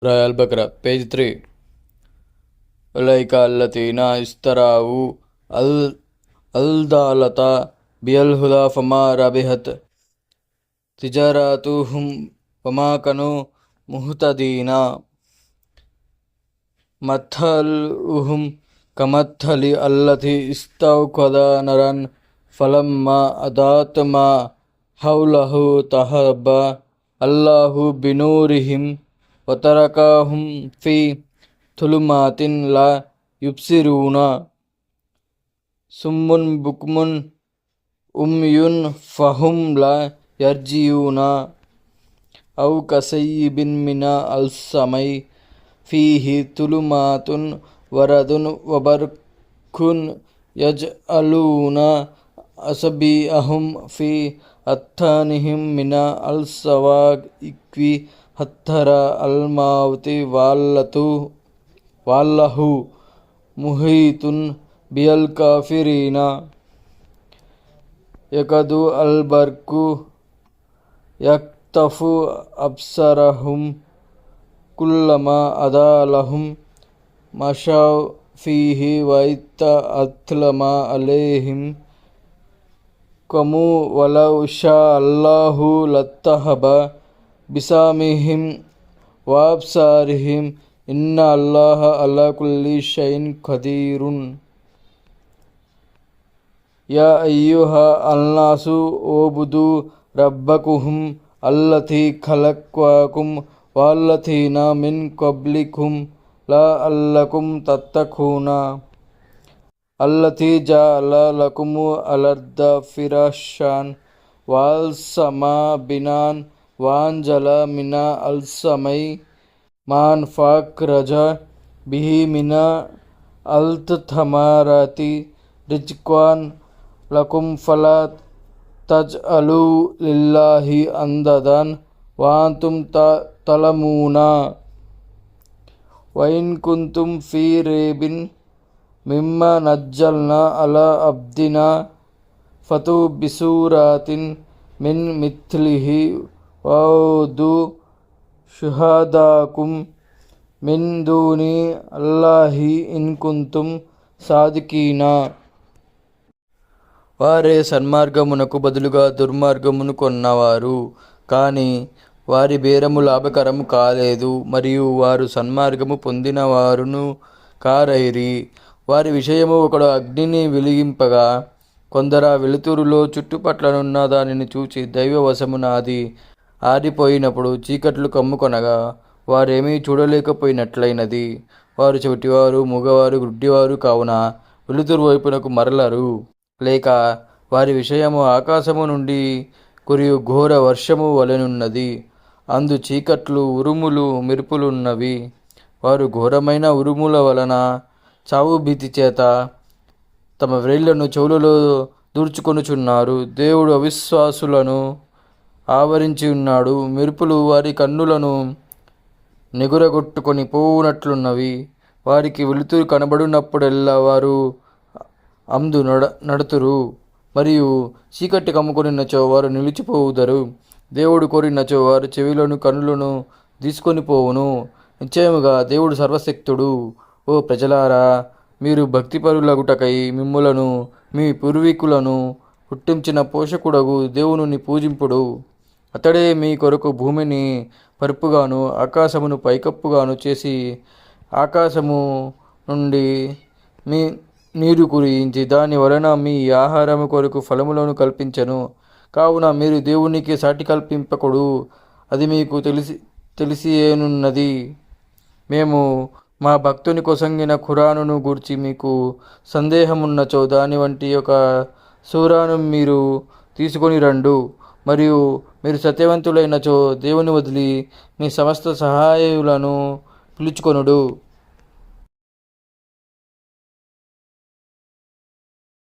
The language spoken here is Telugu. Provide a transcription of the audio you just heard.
Al Bakra, page 3. أولئك الذين اشتروا الضلالة بالهدى فما ربحت تجارتهم وما كانوا مهتدين مثلهم كمثل الذي استوقد نارا فلما أضاءت ما حوله ذهب الله بنورهم وتركهم في ظلمات لا يبصرون صم بكم أمي فهم لا يرجعون أو كصيب من السماء فيه ظلمات ورعد وبرق يجعلون أصابعهم في آذانهم من الصواعق حذر الموت والله محيط بالكافرين يكاد البرق يخطف أبصارهم كلما أضاء لهم مشوا فيه وإذا أظلم عليهم قاموا ولو شاء الله لذهب بسمعهم وأبصارهم إن الله على كل شيء قدير يا أيها الناس اعبدوا ربكم الذي خلقكم والذين من قبلكم لعلكم تتقون الذي جعل لكم الأرض فراشا والسماء بناء وأنزل من السماء ماء فأخرج به من الثمرات رزقا لكم فلا تجعلوا لله أندادا وأنتم تعلمون وإن كنتم في ريب مما نزلنا على عبدنا فأتوا بسورة من مثله وادعوا شهداءكم من دون الله إن كنتم صادقين. వారే సన్మార్గమునకు బదులుగా దుర్మార్గమును కొన్నవారు, కానీ వారి బేరము లాభకరము కాలేదు, మరియు వారు సన్మార్గము పొందిన వారును కారైరి. వారి విషయము ఒకడు అగ్నిని వెలిగింపగా కొందరు వెలుతురులో చుట్టుపట్లనున్న దానిని చూచి దైవవశమున అది ఆరిపోయినప్పుడు చీకట్లు కమ్ముకొనగా వారేమీ చూడలేకపోయినట్లయినది. వారు చెవిటివారు, మూగవారు, గుడ్డివారు కావున వెలుతురు వైపునకు మరలరు. లేక వారి విషయము ఆకాశము నుండి కురియు ఘోర వర్షము వలెనున్నది. అందు చీకట్లు, ఉరుములు, మెరుపులున్నవి. వారు ఘోరమైన ఉరుముల వలన చావు భీతి చేత తమ వ్రేళ్లను చెవులలో దూర్చుకొనుచున్నారు. దేవుడు అవిశ్వాసులను ఆవరించి ఉన్నాడు. మెరుపులు వారి కన్నులను నెగురగొట్టుకొని పోవునట్లున్నవి. వారికి వెలుతురు కనబడినప్పుడెల్లా వారు అందు నడుతురు, మరియు చీకటి కమ్ముకొనినచో వారు నిలిచిపోవుదరు. దేవుడు కోరినచో వారి చెవిలను కన్నులను తీసుకొని పోవును. నిశ్చయముగా దేవుడు సర్వశక్తుడు. ఓ ప్రజలారా, మీరు భక్తిపరులగుటకై మిమ్ములను మీ పూర్వీకులను పుట్టించిన పోషకుడగు దేవుని పూజింపుడు. అతడే మీ కొరకు భూమిని పరుపుగాను ఆకాశమును పైకప్పుగాను చేసి ఆకాశము నుండి మీ నీరు కురించి దాని వలన మీ ఆహారము కొరకు ఫలములను కల్పించెను. కావున మీరు దేవునికి సాటి కల్పింపకుడు, అది మీకు తెలిసియేనున్నది. మేము మా భక్తుని కొసంగిన ఖురానును గూర్చి మీకు సందేహమున్నచో దాని వంటి ఒక సూరాను మీరు తీసుకొని రండు. మరియు మీరు సత్యవంతులైనచో దేవుని వదిలి మీ సమస్త సహాయులను పిలుచుకొనుడు.